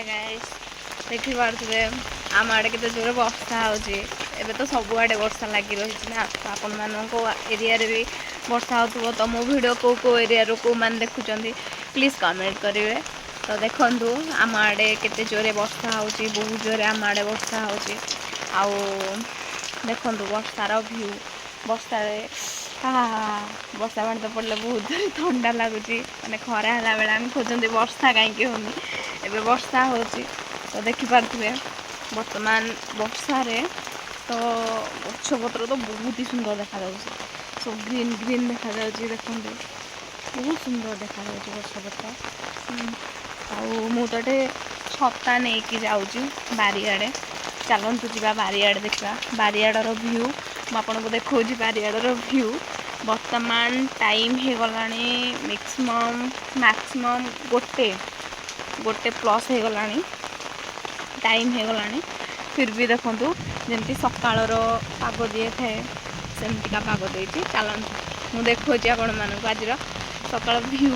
Guys देखि पारे आम आड़े के जोर वर्षा हो तो सबुआडे वर्षा लगी रही ना तो आपण मानक एरिया रे भी वर्षा हो तो मो वीडियो को एरिया रो को मान देखुं प्लीज कमेंट करेंगे। तो देखु आम आड़े केते जोरे वर्षा हो बहुत जोरे आम आड़े वर्षा हो देखु वर्षार व्यू वर्षा वर्षा पानी तो पड़े बहुत ठंडा लगुच मैंने खरा है बेले आम खोजती वर्षा कहीं होनी एबे वर्षा हो तो देखिपे बर्तमान वर्षार तो गछपत्र तो बहुत ही सुंदर देखा सब ग्रीन ग्रीन देखा देखते बहुत सुंदर देखा गछपत्र मुझे छता नहीं कि जाऊँगी बारियाड़े चलतु जा बारियाड़े देखा बारियाड़र व्यू मुझे देखा बारियाड़र व्यू बर्तमान टाइम हो गला मैक्सिमम गोटे प्लस हो गला टाइम हो गला फिर भी देखु जमी सकाल पाग दिए थाए सेमतिका पाग देती चलतु मुझे देखा आपण मानक आज सकाल व्यू